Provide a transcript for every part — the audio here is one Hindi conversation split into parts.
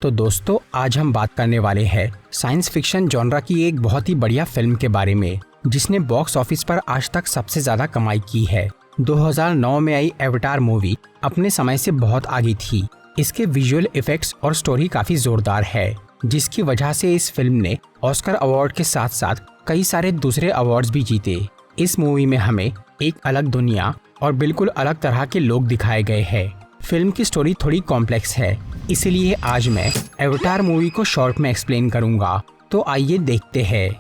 तो दोस्तों आज हम बात करने वाले हैं साइंस फिक्शन जॉनरा की एक बहुत ही बढ़िया फिल्म के बारे में जिसने बॉक्स ऑफिस पर आज तक सबसे ज्यादा कमाई की है। 2009 में आई एवटार मूवी अपने समय से बहुत आगे थी। इसके विजुअल इफेक्ट्स और स्टोरी काफी जोरदार है, जिसकी वजह से इस फिल्म ने ऑस्कर अवार्ड के साथ साथ कई सारे दूसरे अवार्ड्स भी जीते। इस मूवी में हमें एक अलग दुनिया और बिल्कुल अलग तरह के लोग दिखाए गए हैं। फिल्म की स्टोरी थोड़ी कॉम्प्लेक्स है, इसलिए आज मैं एवटार मूवी को शॉर्ट में एक्सप्लेन करूंगा। तो आइए देखते हैं।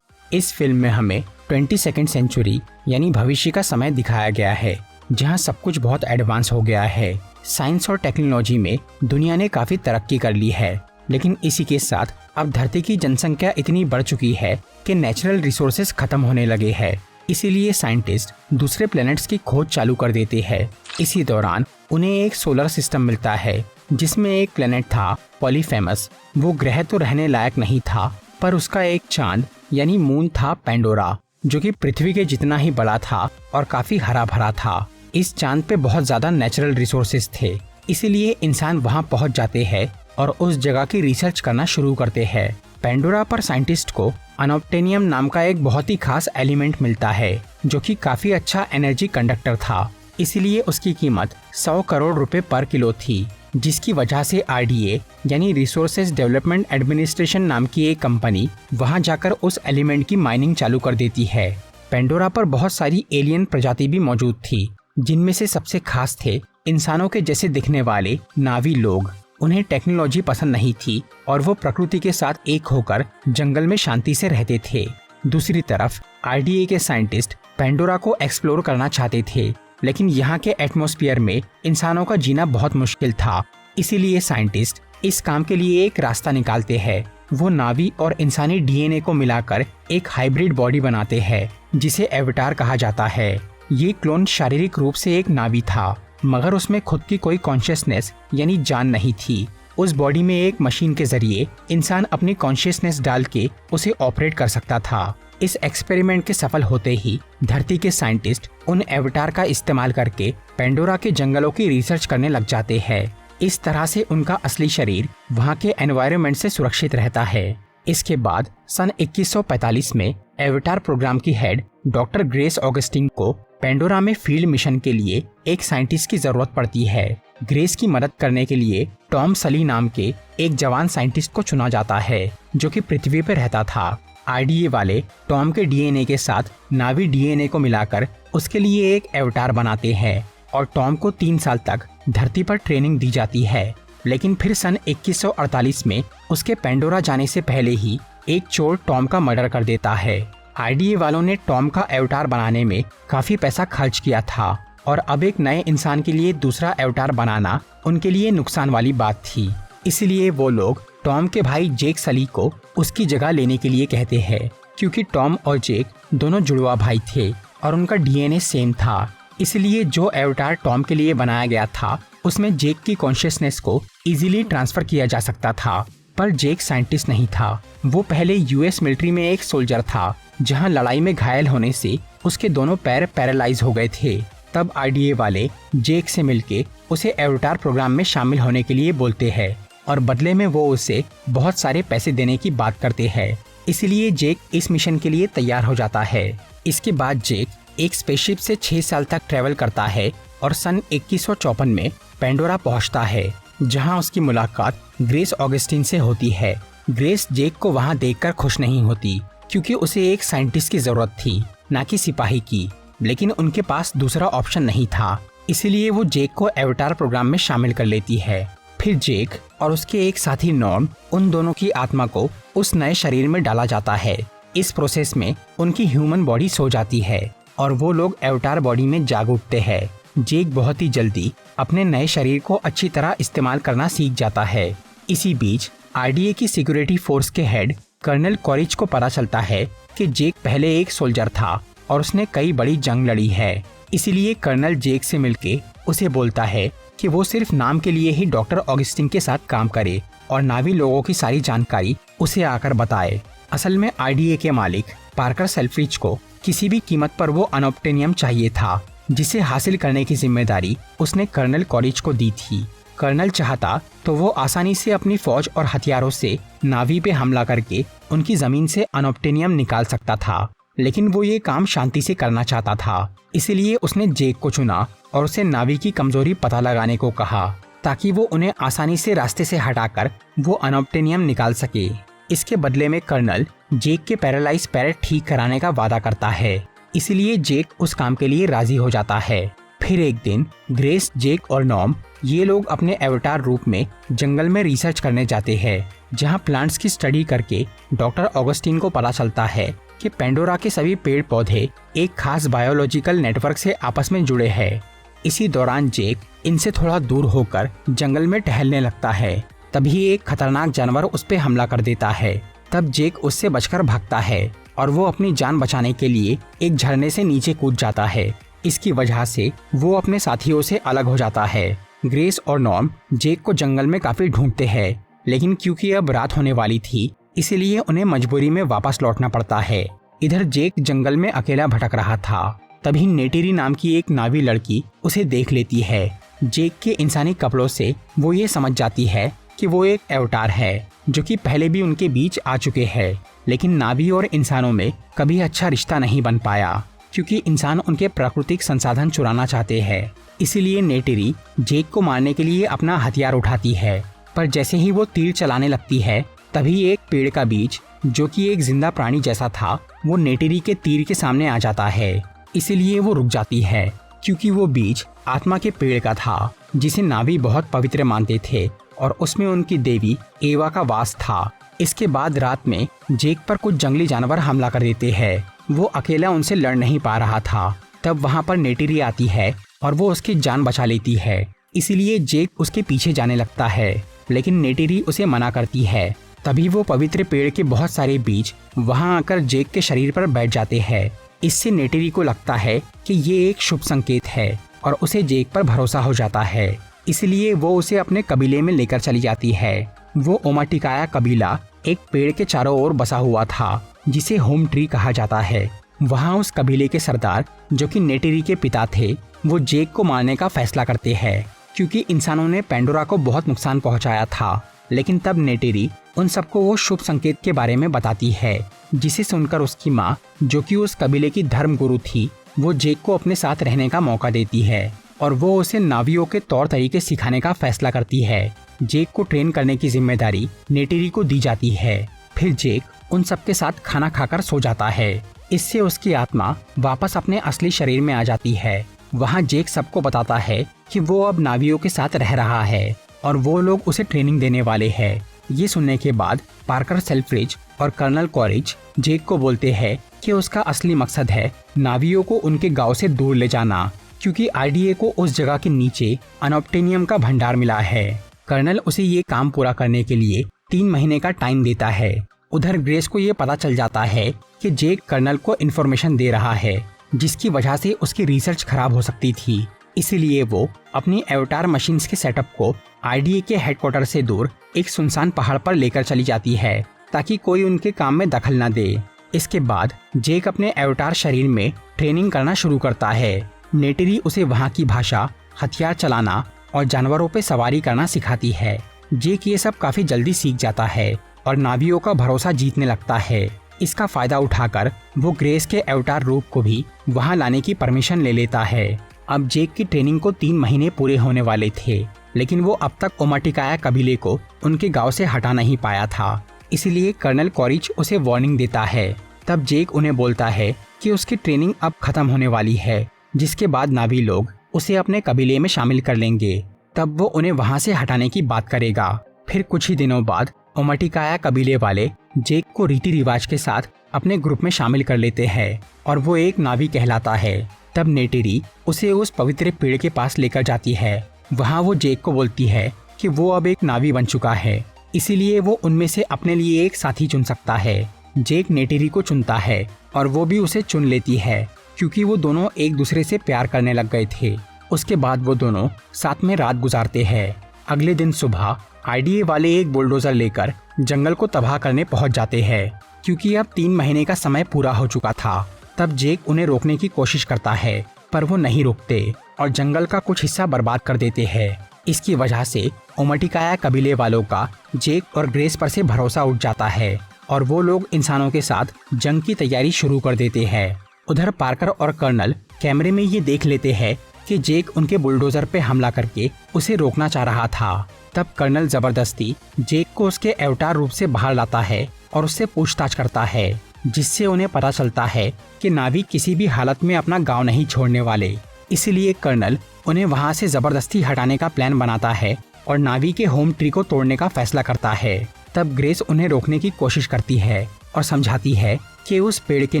इस फिल्म में हमें 22वीं सेंचुरी यानी भविष्य का समय दिखाया गया है, जहां सब कुछ बहुत एडवांस हो गया है। साइंस और टेक्नोलॉजी में दुनिया ने काफी तरक्की कर ली है, लेकिन इसी के साथ अब धरती की जनसंख्या इतनी बढ़ चुकी है कि नेचुरल रिसोर्सेज खत्म होने लगे हैं। इसीलिए साइंटिस्ट दूसरे प्लैनेट्स की खोज चालू कर देते हैं। इसी दौरान उन्हें एक सोलर सिस्टम मिलता है जिसमें एक प्लैनेट था पॉलीफेमस। वो ग्रह तो रहने लायक नहीं था, पर उसका एक चांद यानी मून था पेंडोरा, जो कि पृथ्वी के जितना ही बड़ा था और काफी हरा भरा था। इस चांद पे बहुत ज्यादा नेचुरल रिसोर्सेज थे, इसीलिए इंसान वहां पहुंच जाते हैं और उस जगह की रिसर्च करना शुरू करते हैं। पेंडोरा पर साइंटिस्ट को अनोप्टेनियम नाम का एक बहुत ही खास एलिमेंट मिलता है, जो कि काफी अच्छा एनर्जी कंडक्टर था। इसीलिए उसकी कीमत 100 करोड़ रुपए पर किलो थी, जिसकी वजह से RDA यानी रिसोर्सेज डेवलपमेंट एडमिनिस्ट्रेशन नाम की एक कंपनी वहां जाकर उस एलिमेंट की माइनिंग चालू कर देती है। पेंडोरा पर बहुत सारी एलियन प्रजाति भी मौजूद थी, जिनमें से सबसे खास थे इंसानों के जैसे दिखने वाले नावी लोग। उन्हें टेक्नोलॉजी पसंद नहीं थी और वो प्रकृति के साथ एक होकर जंगल में शांति से रहते थे। दूसरी तरफ RDA के साइंटिस्ट पेंडोरा को एक्सप्लोर करना चाहते थे, लेकिन यहाँ के एटमॉस्फेयर में इंसानों का जीना बहुत मुश्किल था। इसीलिए साइंटिस्ट इस काम के लिए एक रास्ता निकालते हैं। वो नावी और इंसानी DNA को मिलाकर एक हाइब्रिड बॉडी बनाते हैं, जिसे एवटार कहा जाता है। ये क्लोन शारीरिक रूप से एक नावी था, मगर उसमें खुद की कोई कॉन्शियसनेस यानी जान नहीं थी। उस बॉडी में एक मशीन के जरिए इंसान अपनी कॉन्शियसनेस डाल के उसे ऑपरेट कर सकता था। इस एक्सपेरिमेंट के सफल होते ही धरती के साइंटिस्ट उन एवटार का इस्तेमाल करके पेंडोरा के जंगलों की रिसर्च करने लग जाते हैं। इस तरह से उनका असली शरीर वहाँ के एनवायरनमेंट से सुरक्षित रहता है। इसके बाद सन 2145 में एवटार प्रोग्राम की हेड डॉक्टर ग्रेस ऑगस्टिन को पेंडोरा में फील्ड मिशन के लिए एक साइंटिस्ट की जरूरत पड़ती है। ग्रेस की मदद करने के लिए टॉम सली नाम के एक जवान साइंटिस्ट को चुना जाता है, जो कि पृथ्वी पर रहता था। RDA वाले टॉम के DNA के साथ नावी DNA को मिलाकर उसके लिए एक एवटार बनाते हैं और टॉम को 3 साल तक धरती पर ट्रेनिंग दी जाती है। लेकिन फिर सन 2148 में उसके पेंडोरा जाने से पहले ही एक चोर टॉम का मर्डर कर देता है। RDA वालों ने टॉम का एवटार बनाने में काफी पैसा खर्च किया था और अब एक नए इंसान के लिए दूसरा एवटार बनाना उनके लिए नुकसान वाली बात थी। इसलिए वो लोग टॉम के भाई जेक सली को उसकी जगह लेने के लिए कहते हैं, क्योंकि टॉम और जेक दोनों जुड़वा भाई थे और उनका DNA सेम था। इसलिए जो एवटार टॉम के लिए बनाया गया था उसमें जेक की कॉन्शियसनेस को इजीली ट्रांसफर किया जा सकता था, पर जेक साइंटिस्ट नहीं था। वो पहले US मिलिट्री में एक सोल्जर था, जहां लड़ाई में घायल होने से उसके दोनों पैर पैरालाइज हो गए थे। तब RDA वाले जेक से मिलके उसे एवटार प्रोग्राम में शामिल होने के लिए बोलते हैं और बदले में वो उसे बहुत सारे पैसे देने की बात करते हैं। इसलिए जेक इस मिशन के लिए तैयार हो जाता है। इसके बाद जेक एक स्पेसशिप से 6 साल तक ट्रेवल करता है और सन 2154 में पेंडोरा पहुंचता है, जहां उसकी मुलाकात ग्रेस ऑगस्टिन से होती है। ग्रेस जेक को वहां देखकर खुश नहीं होती, क्योंकि उसे एक साइंटिस्ट की जरूरत थी, ना कि सिपाही की। लेकिन उनके पास दूसरा ऑप्शन नहीं था, इसीलिए वो जेक को एवटार प्रोग्राम में शामिल कर लेती है। फिर जेक और उसके एक साथी नॉर्म, उन दोनों की आत्मा को उस नए शरीर में डाला जाता है। इस प्रोसेस में उनकी ह्यूमन बॉडी सो जाती है और वो लोग एवटार बॉडी में जाग उठते हैं। जेक बहुत ही जल्दी अपने नए शरीर को अच्छी तरह इस्तेमाल करना सीख जाता है। इसी बीच RDA की सिक्योरिटी फोर्स के हेड कर्नल कॉरिच को पता चलता है कि जेक पहले एक सोल्जर था और उसने कई बड़ी जंग लड़ी है। इसीलिए कर्नल जेक से मिलके उसे बोलता है कि वो सिर्फ नाम के लिए ही डॉक्टर ऑगस्टिन के साथ काम करे और नावी लोगों की सारी जानकारी उसे आकर बताए। असल में RDA के मालिक पार्कर सेल्फ्रिज को किसी भी कीमत पर वो अनोप्टेनियम चाहिए था, जिसे हासिल करने की जिम्मेदारी उसने कर्नल कॉरिच को दी थी। कर्नल चाहता तो वो आसानी से अपनी फौज और हथियारों से नावी पे हमला करके उनकी जमीन से अनोप्टेनियम निकाल सकता था, लेकिन वो ये काम शांति से करना चाहता था। इसीलिए उसने जेक को चुना और उसे नावी की कमजोरी पता लगाने को कहा, ताकि वो उन्हें आसानी से रास्ते से हटाकर वो अनोप्टेनियम निकाल सके। इसके बदले में कर्नल जेक के पैरालाइज पैर ठीक कराने का वादा करता है, इसीलिए जेक उस काम के लिए राजी हो जाता है। फिर एक दिन ग्रेस, जेक और नॉम ये लोग अपने एवटार रूप में जंगल में रिसर्च करने जाते हैं, जहां प्लांट्स की स्टडी करके डॉक्टर ऑगस्टीन को पता चलता है कि पेंडोरा के सभी पेड़ पौधे एक खास बायोलॉजिकल नेटवर्क से आपस में जुड़े हैं। इसी दौरान जेक इनसे थोड़ा दूर होकर जंगल में टहलने लगता है। तभी एक खतरनाक जानवर उस पर हमला कर देता है। तब जेक उससे बचकर भागता है और वो अपनी जान बचाने के लिए एक झरने से नीचे कूद जाता है। इसकी वजह से वो अपने साथियों से अलग हो जाता है। ग्रेस और नॉर्म जेक को जंगल में काफी ढूंढते हैं, लेकिन क्योंकि अब रात होने वाली थी, इसीलिए उन्हें मजबूरी में वापस लौटना पड़ता है। इधर जेक जंगल में अकेला भटक रहा था। तभी नेटेरी नाम की एक नावी लड़की उसे देख लेती है। जेक के इंसानी कपड़ों से वो ये समझ जाती है कि वो एक एवटार है, जो कि पहले भी उनके बीच आ चुके हैं, लेकिन नावी और इंसानों में कभी अच्छा रिश्ता नहीं बन पाया, क्योंकि इंसान उनके प्राकृतिक संसाधन चुराना चाहते हैं। इसीलिए नेटेरी जेक को मारने के लिए अपना हथियार उठाती है, पर जैसे ही वो तीर चलाने लगती है, तभी एक पेड़ का बीज, जो कि एक जिंदा प्राणी जैसा था, वो नेटेरी के तीर के सामने आ जाता है। इसीलिए वो रुक जाती है, क्योंकि वो बीज आत्मा के पेड़ का था, जिसे नावी बहुत पवित्र मानते थे और उसमें उनकी देवी एवा का वास था। इसके बाद रात में जेक पर कुछ जंगली जानवर हमला कर देते हैं। वो अकेला उनसे लड़ नहीं पा रहा था। तब वहाँ पर नेटेरी आती है और वो उसकी जान बचा लेती है। इसीलिए जेक उसके पीछे जाने लगता है, लेकिन नेटेरी उसे मना करती है। तभी वो पवित्र पेड़ के बहुत सारे बीज वहाँ आकर जेक के शरीर पर बैठ जाते हैं। इससे नेटेरी को लगता है कि ये एक शुभ संकेत है और उसे जेक पर भरोसा हो जाता है। इसलिए वो उसे अपने कबीले में लेकर चली जाती है। वो ओमाटिकाया कबीला एक पेड़ के चारों ओर बसा हुआ था, जिसे होम ट्री कहा जाता है। वहाँ उस कबीले के सरदार, जो कि नेटेरी के पिता थे, वो जेक को मारने का फैसला करते हैं, क्योंकि इंसानों ने पेंडोरा को बहुत नुकसान पहुँचाया था। लेकिन तब नेटेरी उन सबको वो शुभ संकेत के बारे में बताती है, जिसे सुनकर उसकी माँ, जो कि उस कबीले की धर्म गुरु थी, वो जेक को अपने साथ रहने का मौका देती है और वो उसे नावियों के तौर तरीके सिखाने का फैसला करती है। जेक को ट्रेन करने की जिम्मेदारी नेटेरी को दी जाती है। फिर जेक उन सबके साथ खाना खाकर सो जाता है। इससे उसकी आत्मा वापस अपने असली शरीर में आ जाती है। वहाँ जेक सबको बताता है कि वो अब नावियों के साथ रह रहा है और वो लोग उसे ट्रेनिंग देने वाले हैं। ये सुनने के बाद पार्कर सेल्फ्रिज और कर्नल कॉरिच जेक को बोलते हैं कि उसका असली मकसद है नावियों को उनके गांव से दूर ले जाना, क्योंकि आईडीए को उस जगह के नीचे अनोप्टेनियम का भंडार मिला है। कर्नल उसे ये काम पूरा करने के लिए 3 महीने का टाइम देता है। उधर ग्रेस को ये पता चल जाता है कि जेक कर्नल को इन्फॉर्मेशन दे रहा है, जिसकी वजह से उसकी रिसर्च खराब हो सकती थी। इसीलिए वो अपनी एवटार मशीन्स के सेटअप को आईडीए के हेडक्वार्टर से दूर एक सुनसान पहाड़ पर लेकर चली जाती है, ताकि कोई उनके काम में दखल न दे। इसके बाद जेक अपने एवटार शरीर में ट्रेनिंग करना शुरू करता है। नेटेरी उसे वहाँ की भाषा, हथियार चलाना और जानवरों पे सवारी करना सिखाती है। जेक ये सब काफी जल्दी सीख जाता है और नावियों का भरोसा जीतने लगता है। इसका फायदा उठाकर वो ग्रेस के एवटार रूप को भी वहाँ लाने की परमिशन ले लेता है। अब जेक की ट्रेनिंग को 3 महीने पूरे होने वाले थे, लेकिन वो अब तक ओमाटिकाया कबीले को उनके गांव से हटा नहीं पाया था। इसीलिए कर्नल कॉरिच उसे वार्निंग देता है। तब जेक उन्हें बोलता है कि उसकी ट्रेनिंग अब खत्म होने वाली है, जिसके बाद नावी लोग उसे अपने कबीले में शामिल कर लेंगे। तब वो उन्हें वहाँ से हटाने की बात करेगा। फिर कुछ ही दिनों बाद ओमाटिकाया कबीले वाले जेक को रीति रिवाज के साथ अपने ग्रुप में शामिल कर लेते हैं और वो एक नावी कहलाता है। तब नेटेरी उसे उस पवित्र पेड़ के पास लेकर जाती है। वहाँ वो जेक को बोलती है कि वो अब एक नावी बन चुका है, इसीलिए वो उनमें से अपने लिए एक साथी चुन सकता है। जेक नेटेरी को चुनता है और वो भी उसे चुन लेती है, क्योंकि वो दोनों एक दूसरे से प्यार करने लग गए थे। उसके बाद वो दोनों साथ में रात गुजारते हैं। अगले दिन सुबह आईडीए वाले एक बुलडोजर लेकर जंगल को तबाह करने पहुंच जाते हैं, क्योंकि अब 3 महीने का समय पूरा हो चुका था। तब जेक उन्हें रोकने की कोशिश करता है, पर वो नहीं रुकते और जंगल का कुछ हिस्सा बर्बाद कर देते हैं। इसकी वजह से ओमटिकाया कबीले वालों का जेक और ग्रेस पर से भरोसा उठ जाता है और वो लोग इंसानों के साथ जंग की तैयारी शुरू कर देते हैं। उधर पार्कर और कर्नल कैमरे में ये देख लेते हैं कि जेक उनके बुलडोजर पे हमला करके उसे रोकना चाह रहा था। तब कर्नल जबरदस्ती जेक को उसके अवतार रूप से बाहर लाता है और उससे पूछताछ करता है, जिससे उन्हें पता चलता है कि नावी किसी भी हालत में अपना गांव नहीं छोड़ने वाले। इसलिए कर्नल उन्हें वहां से जबरदस्ती हटाने का प्लान बनाता है और नावी के होम ट्री को तोड़ने का फैसला करता है। तब ग्रेस उन्हें रोकने की कोशिश करती है और समझाती है कि उस पेड़ के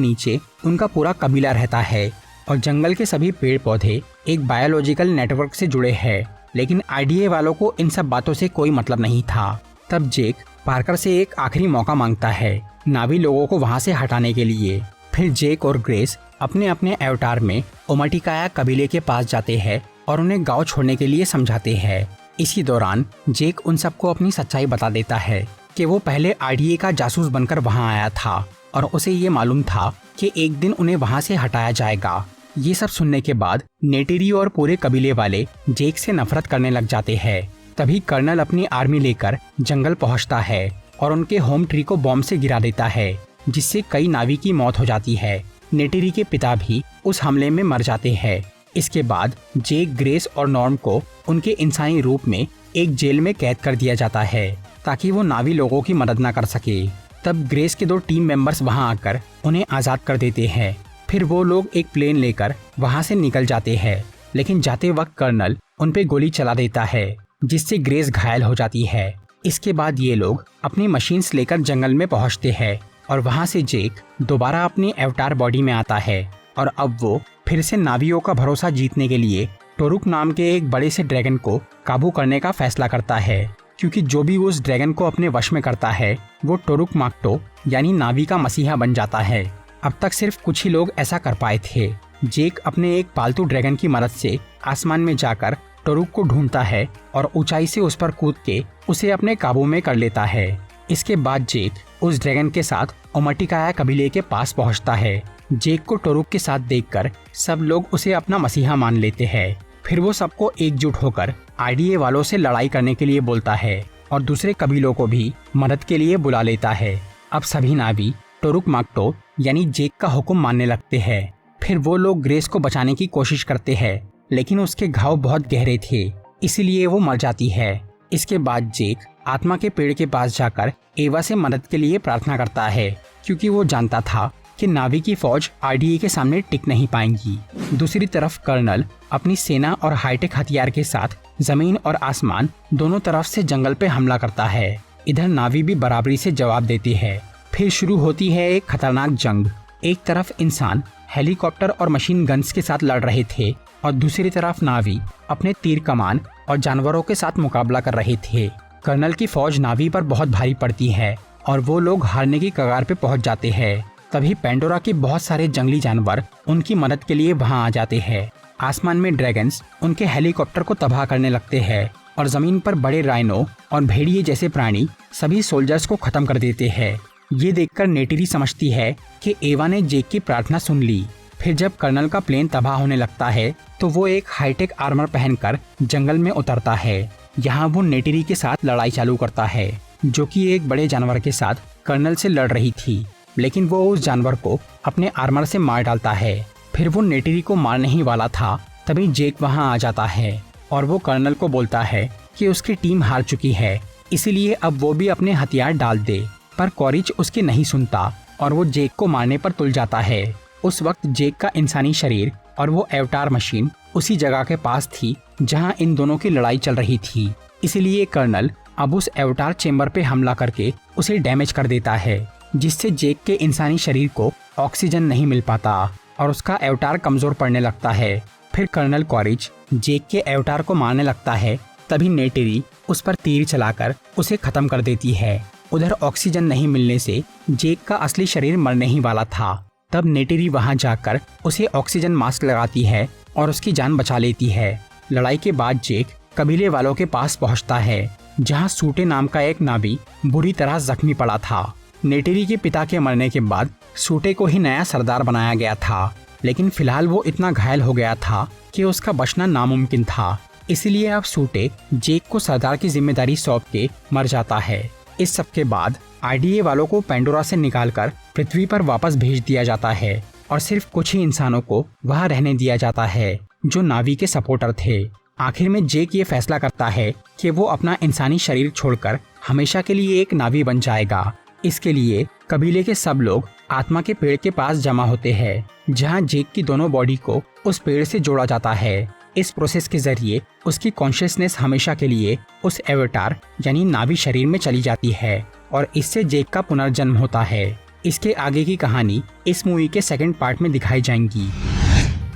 नीचे उनका पूरा कबीला रहता है और जंगल के सभी पेड़ पौधे एक बायोलॉजिकल नेटवर्क से जुड़े हैं। लेकिन आईडीए वालों को इन सब बातों से कोई मतलब नहीं था। तब जेक पार्कर से एक आखिरी मौका मांगता है नावी लोगों को वहां से हटाने के लिए। फिर जेक और ग्रेस अपने अपने अवतार में ओमटिकाया कबीले के पास जाते हैं और उन्हें गांव छोड़ने के लिए समझाते हैं। इसी दौरान जेक उन सबको अपनी सच्चाई बता देता है कि वो पहले आईडीए का जासूस बनकर वहां आया था और उसे ये मालूम था कि एक दिन उन्हें वहां से हटाया जाएगा। ये सब सुनने के बाद नेटेरी और पूरे कबीले वाले जेक से नफरत करने लग जाते हैं। तभी कर्नल अपनी आर्मी लेकर जंगल पहुंचता है और उनके होम ट्री को बॉम्ब से गिरा देता है, जिससे कई नावी की मौत हो जाती है। नेटेरी के पिता भी उस हमले में मर जाते हैं। इसके बाद जेक, ग्रेस और नॉर्म को उनके इंसानी रूप में एक जेल में कैद कर दिया जाता है ताकि वो नावी लोगों की मदद न कर सके। तब ग्रेस के 2 टीम मेंबर्स वहां आकर उन्हें आज़ाद कर देते हैं। फिर वो लोग एक प्लेन लेकर वहां से निकल जाते हैं, लेकिन जाते वक्त कर्नल उन पे गोली चला देता है, जिससे ग्रेस घायल हो जाती है। इसके बाद ये लोग अपनी मशीन्स लेकर जंगल में पहुंचते हैं और वहां से जेक दोबारा अपनी अवतार बॉडी में आता है और अब वो फिर से नावियों का भरोसा जीतने के लिए टोरुक नाम के एक बड़े से ड्रैगन को काबू करने का फैसला करता है, क्योंकि जो भी उस ड्रैगन को अपने वश में करता है वो टोरुक माक्टो यानी नावी का मसीहा बन जाता है। अब तक सिर्फ कुछ ही लोग ऐसा कर पाए थे। जेक अपने एक पालतू ड्रैगन की मदद से आसमान में जाकर टोरुक को ढूंढता है और ऊंचाई से उस पर कूद के उसे अपने काबू में कर लेता है। इसके बाद जेक उस ड्रैगन के साथ ओमटिकाया कबीले के पास पहुंचता है। जेक को टोरुक के साथ देखकर सब लोग उसे अपना मसीहा मान लेते हैं। फिर वो सबको एकजुट होकर आईडीए वालों से लड़ाई करने के लिए बोलता है और दूसरे कबीलों को भी मदद के लिए बुला लेता है। अब सभी नावी टोरुक माक्टो यानी जेक का हुक्म मानने लगते हैं। फिर वो लोग ग्रेस को बचाने की कोशिश करते हैं, लेकिन उसके घाव बहुत गहरे थे, इसलिए वो मर जाती है। इसके बाद जेक आत्मा के पेड़ के पास जाकर एवा से मदद के लिए प्रार्थना करता है, क्योंकि वो जानता था कि नावी की फौज आईडीए के सामने टिक नहीं पाएंगी। दूसरी तरफ कर्नल अपनी सेना और हाईटेक हथियार के साथ जमीन और आसमान दोनों तरफ से जंगल पे हमला करता है। इधर नावी भी बराबरी से जवाब देती है। फिर शुरू होती है एक खतरनाक जंग। एक तरफ इंसान हेलीकॉप्टर और मशीन गन्स के साथ लड़ रहे थे और दूसरी तरफ नावी अपने तीर कमान और जानवरों के साथ मुकाबला कर रहे थे। कर्नल की फौज नावी पर बहुत भारी पड़ती है और वो लोग हारने की कगार पे पहुंच जाते हैं। तभी पेंडोरा के बहुत सारे जंगली जानवर उनकी मदद के लिए वहां आ जाते हैं। आसमान में ड्रैगन्स उनके हेलीकॉप्टर को तबाह करने लगते हैं और जमीन पर बड़े राइनो और भेड़िए जैसे प्राणी सभी सोल्जर्स को खत्म कर देते हैं। ये देखकर नेटेरी समझती है कि एवा ने जेक की प्रार्थना सुन ली। फिर जब कर्नल का प्लेन तबाह होने लगता है तो वो एक हाईटेक आर्मर पहनकर जंगल में उतरता है। यहाँ वो नेटेरी के साथ लड़ाई चालू करता है, जो कि एक बड़े जानवर के साथ कर्नल से लड़ रही थी, लेकिन वो उस जानवर को अपने आर्मर से मार डालता है। फिर वो नेटेरी को मारने ही वाला था, तभी जेक वहाँ आ जाता है और वो कर्नल को बोलता है कि उसकी टीम हार चुकी है, इसीलिए अब वो भी अपने हथियार डाल दे। पर कॉरिच उसकी नहीं सुनता और वो जेक को मारने पर तुल जाता है। उस वक्त जेक का इंसानी शरीर और वो अवतार मशीन उसी जगह के पास थी जहां इन दोनों की लड़ाई चल रही थी। इसलिए कर्नल अब उस अवतार चेंबर पे हमला करके उसे डैमेज कर देता है, जिससे जेक के इंसानी शरीर को ऑक्सीजन नहीं मिल पाता और उसका अवतार कमजोर पड़ने लगता है। फिर कर्नल कॉरिच जेक के अवतार को मारने लगता है, तभी नेटेरी उस पर तीर चलाकर उसे खत्म कर देती है। उधर ऑक्सीजन नहीं मिलने से जेक का असली शरीर मरने ही वाला था। तब नेटेरी वहां जाकर उसे ऑक्सीजन मास्क लगाती है और उसकी जान बचा लेती है। लड़ाई के बाद जेक कबीले वालों के पास पहुंचता है, जहां सूटे नाम का एक नावी बुरी तरह जख्मी पड़ा था। नेटेरी के पिता के मरने के बाद सूटे को ही नया सरदार बनाया गया था, लेकिन फिलहाल वो इतना घायल हो गया था कि उसका बचना नामुमकिन था। इसीलिए अब सूटे जेक को सरदार की जिम्मेदारी सौंप के मर जाता है। इस सब के बाद आईडीए वालों को पेंडोरा से निकालकर पृथ्वी पर वापस भेज दिया जाता है और सिर्फ कुछ ही इंसानों को वहां रहने दिया जाता है जो नावी के सपोर्टर थे। आखिर में जेक ये फैसला करता है कि वो अपना इंसानी शरीर छोड़कर हमेशा के लिए एक नावी बन जाएगा। इसके लिए कबीले के सब लोग आत्मा के पेड़ के पास जमा होते हैं, जहां जेक की दोनों बॉडी को उस पेड़ से जोड़ा जाता है। इस प्रोसेस के जरिए उसकी कॉन्शियसनेस हमेशा के लिए उस एवेटार यानी नावी शरीर में चली जाती है और इससे जेक का पुनर्जन्म होता है। इसके आगे की कहानी इस मूवी के सेकंड पार्ट में दिखाई जाएंगी।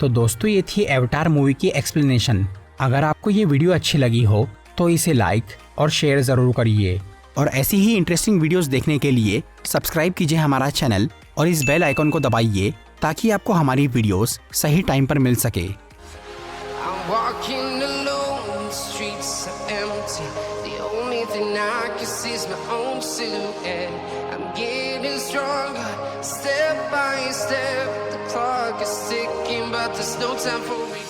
तो दोस्तों, ये थी एवेटार मूवी की एक्सप्लेनेशन। अगर आपको ये वीडियो अच्छी लगी हो तो इसे लाइक और शेयर ज़रूर करिए और ऐसी ही इंटरेस्टिंग वीडियोस देखने के लिए सब्सक्राइब कीजिए हमारा चैनल और इस बेल आइकन को दबाइए ताकि आपको हमारी वीडियोस सही टाइम पर मिल सके। Walking alone, the streets are empty. The only thing I can see is my own silhouette. I'm getting stronger, step by step. The clock is ticking, but there's no time for me.